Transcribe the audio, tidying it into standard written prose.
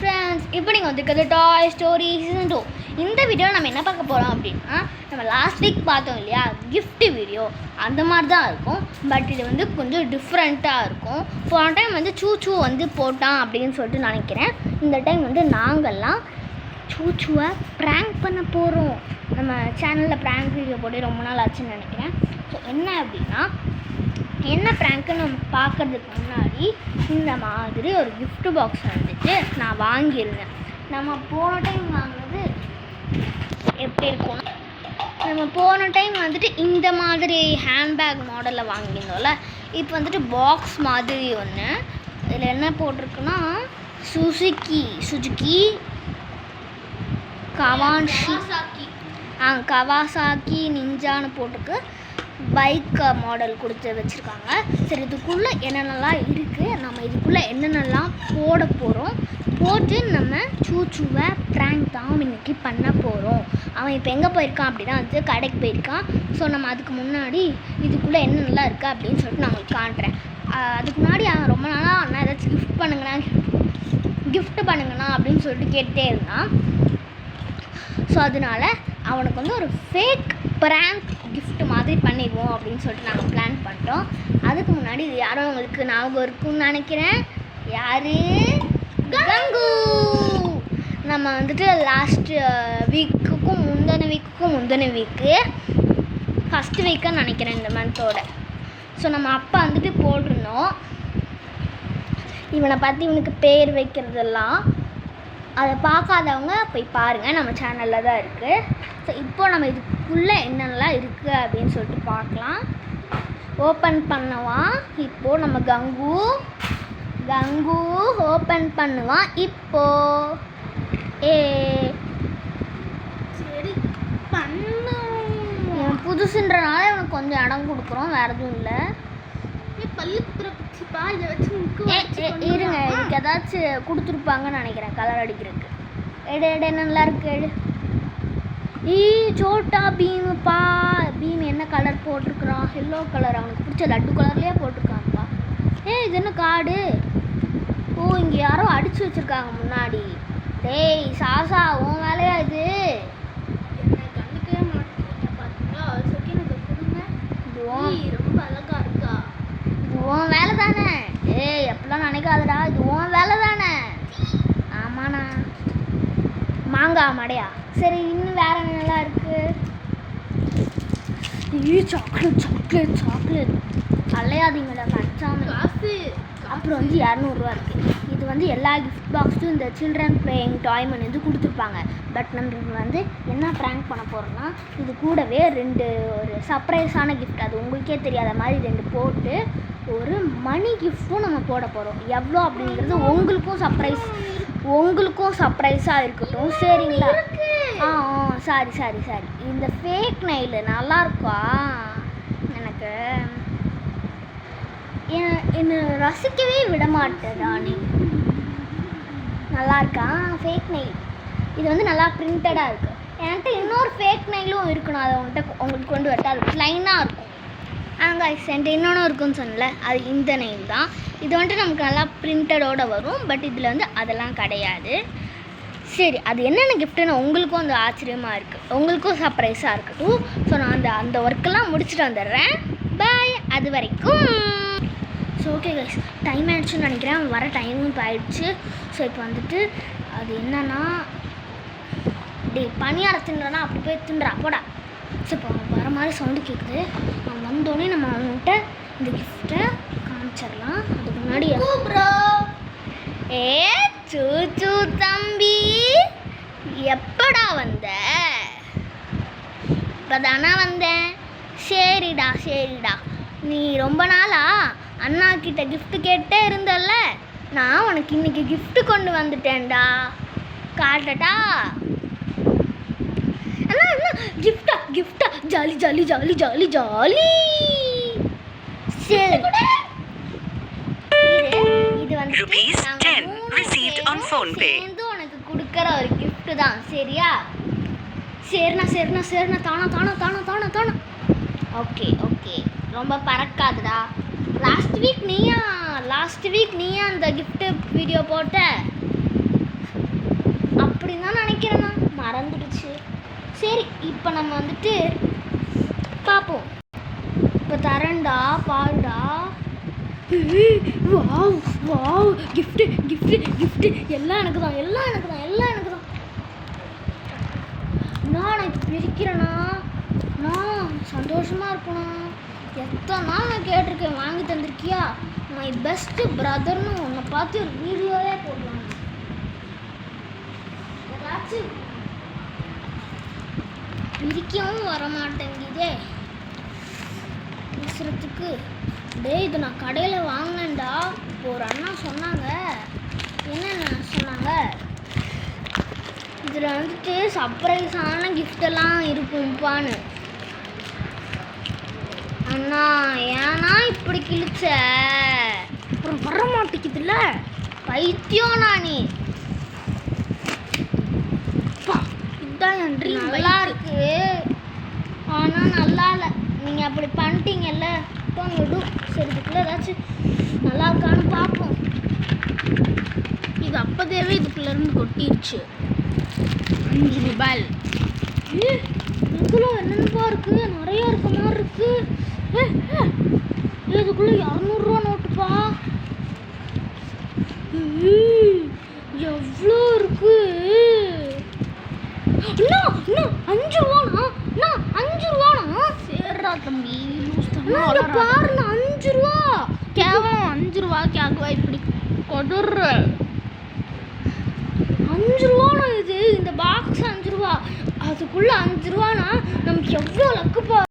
Friends, இப்போ நீங்கள் வந்துருக்கிறது டாய் story season 2. இந்த வீடியோவில் நம்ம என்ன பார்க்க போகிறோம் அப்படின்னா, நம்ம லாஸ்ட் வீக் பார்த்தோம் இல்லையா கிஃப்ட் வீடியோ, அந்த மாதிரி தான் இருக்கும். பட் இது வந்து கொஞ்சம் டிஃப்ரெண்ட்டாக இருக்கும். போன டைம் வந்து சூச்சு வந்து போட்டான் அப்படின்னு சொல்லிட்டு நினைக்கிறேன். இந்த டைம் வந்து நாங்கள்லாம் சூச்சுவை ப்ராங்க் பண்ண போகிறோம். நம்ம சேனலில் ப்ராங்க் வீடியோ போட்டு ரொம்ப நாள் ஆச்சுன்னு நினைக்கிறேன். ஸோ என்ன அப்படின்னா, என்ன ப்ராங்க்குன்னு நம்ம பார்க்குறதுக்கு முன்னாடி இந்த மாதிரி ஒரு கிஃப்ட் பாக்ஸ் வந்துட்டு நான் வாங்கியிருந்தேன். நம்ம போன டைம் வாங்கினது எப்படி இருக்கும்னா, நம்ம போன டைம் வந்துட்டு இந்த மாதிரி ஹேண்ட்பேக் மாடலில் வாங்கியிருந்தோம்ல, இப்போ வந்துட்டு பாக்ஸ் மாதிரி ஒன்று. இதில் என்ன போட்டிருக்குன்னா சுஜுக்கி கவாசாக்கி நிஞ்சான்னு போட்டிருக்கு. பைக் மாடல் கொடுத்து வச்சுருக்காங்க. சரி, இதுக்குள்ளே என்னென்னலாம் இருக்குது, நம்ம இதுக்குள்ளே என்னென்னலாம் போட போகிறோம், போட்டு நம்ம சூச்சுவை ப்ராங்க் தான் இன்னைக்கு பண்ண போகிறோம். அவன் இப்போ எங்கே போயிருக்கான் அப்படின்னா வந்து கடைக்கு போயிருக்கான். ஸோ நம்ம அதுக்கு முன்னாடி இதுக்குள்ளே என்னென்னலாம் இருக்குது அப்படின்னு சொல்லிட்டு நான் உங்களுக்கு காட்டுறேன். அதுக்கு முன்னாடி அவன் ரொம்ப நாளாக அண்ணா ஏதாச்சும் கிஃப்ட் பண்ணுங்கண்ணா அப்படின்னு சொல்லிட்டு கேட்டே இருந்தான். ஸோ அதனால் அவனுக்கு வந்து ஒரு ஃபேக் ப்ராங்க் கிஃப்ட் மாதிரி பண்ணிடுவோம் அப்படின்னு சொல்லிட்டு நாங்கள் பிளான் பண்ணிட்டோம். அதுக்கு முன்னாடி இது யாரும் உங்களுக்கு ஞாபகம் இருக்குன்னு நினைக்கிறேன். யார்? கங்கு. நம்ம வந்துட்டு லாஸ்ட்டு வீக்குக்கும் முந்தின வீக்கு ஃபஸ்ட்டு வீக்குன்னு நினைக்கிறேன் இந்த மந்தோட. ஸோ நம்ம அப்பா வந்துட்டு போட்டிருந்தோம். இவனை பார்த்து இவனுக்கு பேர் வைக்கிறதெல்லாம் அதை பார்க்காதவங்க போய் பாருங்கள், நம்ம சேனலில் தான் இருக்குது. ஸோ இப்போ நம்ம இதுக்குள்ளே என்னென்னலாம் இருக்குது அப்படின்னு சொல்லிட்டு பார்க்கலாம். ஓப்பன் பண்ணுவான் இப்போது நம்ம கங்கு ஓப்பன் பண்ணுவான் இப்போது. சரி பண்ணு. புதுசுன்றனால இவனுக்கு கொஞ்சம் இடம் கொடுக்குறோம், வேறு எதுவும் இல்லை. இருங்க, இதுக்கு ஏதாச்சும் கொடுத்துருப்பாங்கன்னு நினைக்கிறேன் கலர் அடிக்கிறதுக்கு. எடு நல்லா இருக்கு. சோட்டா பீமுப்பா. பீம் என்ன கலர் போட்டிருக்குறான்? Yellow colour. அவனுக்கு பிடிச்ச லட்டு கலர்லேயே போட்டிருக்கான்ப்பா. இது என்ன காடு? ஓ, இங்கே யாரோ அடிச்சு வச்சிருக்காங்க முன்னாடி. டேய் சாசா, உன் வேலையா இது? கண்டுக்கவே மாட்டேன் பார்த்தீங்களா? ரொம்ப அழகா இருக்கா. உன் வேலை தானே? எப்படிலாம் நினைக்காதடா, இது உன் வேலை தானே. ஆமாண்ணா. மாங்காய் மடையா. சரி, இன்னும் வேற நல்லா இருக்கு. சாக்லேட் அலையாதீங்கடா மச்சாம. அப்புறம் வந்து 200 இருக்குது. இது வந்து எல்லா கிஃப்ட் பாக்ஸும் இந்த சில்ட்ரன் பிளேயிங் டாய் மணி வந்து கொடுத்துருப்பாங்க. பட் நம்ம வந்து என்ன ப்ராங்க் பண்ண போகிறோம்னா, இது கூடவே ஒரு சர்ப்ரைஸான கிஃப்ட், அது உங்களுக்கே தெரியாத மாதிரி 2 போட்டு ஒரு மணி கிஃப்ட்டும் நம்ம போட போகிறோம். எவ்வளோ அப்படிங்கிறது உங்களுக்கும் சர்ப்ரைஸாக இருக்கட்டும், சரிங்களா? சாரி. இந்த ஃபேக் நெயில் நல்லா இருக்கா? எனக்கு என்னை ரசிக்கவே விட மாட்டேதானே. நல்லா இருக்கா ஃபேக் நெயில்? இது வந்து நல்லா பிரிண்டடாக இருக்குது. என்கிட்ட இன்னொரு ஃபேக் நெயிலும் இருக்கணும், அதை உங்களுக்கு கொண்டு வரட்டா? அது ப்ளைனாக இருக்கும். என்கிட்ட இன்னொன்று இருக்குன்னு சொன்னல, அது இந்த நெயில் தான். இது வந்துட்டு நமக்கு நல்லா பிரிண்டடோடு வரும். பட் இதில் வந்து அதெல்லாம் கிடையாது. சரி, அது என்னென்ன கிஃப்ட்டுன்னு உங்களுக்கும் அந்த ஆச்சரியமாக இருக்குது, உங்களுக்கும் சர்ப்ரைஸாக இருக்கட்டும். ஸோ நான் அந்த ஒர்க்கெல்லாம் முடிச்சுட்டு வந்துடுறேன். பாய், அது வரைக்கும். ஸோ ஓகே கைஸ், டைம் ஆகிடுச்சுன்னு நினைக்கிறேன். வர டைமும் இப்போ ஆயிடுச்சு. ஸோ இப்போ வந்துட்டு அது என்னன்னா, பனியாரம் தின்றனா அப்படி போய் தின்றா போடா. ஸோ இப்போ வர மாதிரி சவுண்டு கேட்குது. அவன் வந்தோடனே நம்ம அவன்கிட்ட இந்த கிஃப்ட்டை காமிச்சிடலாம். அதுக்கு முன்னாடி ப்ரோ, சூச்சு தம்பி, எப்படா வந்த? இப்போ தானே வந்தேன். சரிடா. நீ ரொம்ப நாளா அண்ணா கிட்ட கிஃப்ட் கேட்டே இருந்தல்ல, நான் உனக்கு இன்னைக்கு கிஃப்ட் கொண்டு வந்துட்டேன்டா. காட்டட்டா? அண்ணா கிஃப்டா? ஜாலி. சரி, இது வந்து சேர்ந்து உனக்கு கொடுக்குற ஒரு கிஃப்ட் தான், சரியா? சரிண்ணா. தானா. ஓகே. ரொம்ப பறக்காதுடா. லாஸ்ட் வீக் நீயா அந்த கிஃப்ட் வீடியோ போட்ட? அப்படின்னு தான் நினைக்கிறேன், நான் மறந்துடுச்சு. சரி, இப்போ நம்ம வந்துட்டு பார்ப்போம். இப்போ தரேன்டா, பாருடா. Wow wow, gift gift gift, எல்லாம் எனக்கு தான், எல்லாம் எனக்கு தான், எல்லாம் எனக்கு தான். நான் இப்போ பிரிக்கிறேண்ணா, நான் சந்தோஷமாக இருக்கணும். எத்தனை நாள் நான் கேட்டிருக்கேன், வாங்கி தந்திருக்கியா? மை பெஸ்ட் பிரதர்னு உன்னை பார்த்து ஒரு வீடியோவே போடலாம். ஏதாச்சும் பிரிக்கவும் வர மாட்டேங்குதே பேசுறதுக்கு. டேய், இது நான் கடையில் வாங்கினேன்டா. இப்போ ஒரு அண்ணா சொன்னாங்க. என்னென்ன சொன்னாங்க, இதில் வந்துட்டு சர்ப்ரைஸான கிஃப்டெல்லாம் இருக்கும்ப்பான்னு. அண்ணா ஏன்னா இப்படி கிழிச்ச? அப்புறம் வர மாட்டேங்குதுல்ல, பைத்தியம்ண்ணா நீ. இதுதான் என் ட்ரீம். நல்லா இருக்கு, ஆனால் நல்லா இல்லை. நீங்கள் அப்படி பண்ணிட்டீங்கல்ல, விடும். சரி, இதுக்குள்ளே ஏதாச்சும் நல்லா இருக்கான்னு பார்ப்போம். இது அப்போதேவே இதுக்குள்ளேருந்து கொட்டிடுச்சு. 5 ரூபாய். இதுக்குள்ள என்னென்னப்பா இருக்குது? நிறைய இருக்க மாதிரி இருக்கு. இதுக்குள்ளே 200 ரூபா நோட்டுப்பா. எவ்வளோ இருக்கு? இன்னும் 5 ரூபாண்ணா, 5 ரூபாண்ணா. சேர்றா தம்பி, பாருண்ணா, 5 ரூபா. கேவலம் 5 ரூபாய்க்காகவா இப்படி கொடுற? 5 ரூபாண்ணா இது. இந்த பாக்ஸ் 5 ரூபா, அதுக்குள்ள 5 ரூபானா நமக்கு எவ்வளோ லக்குப்பா.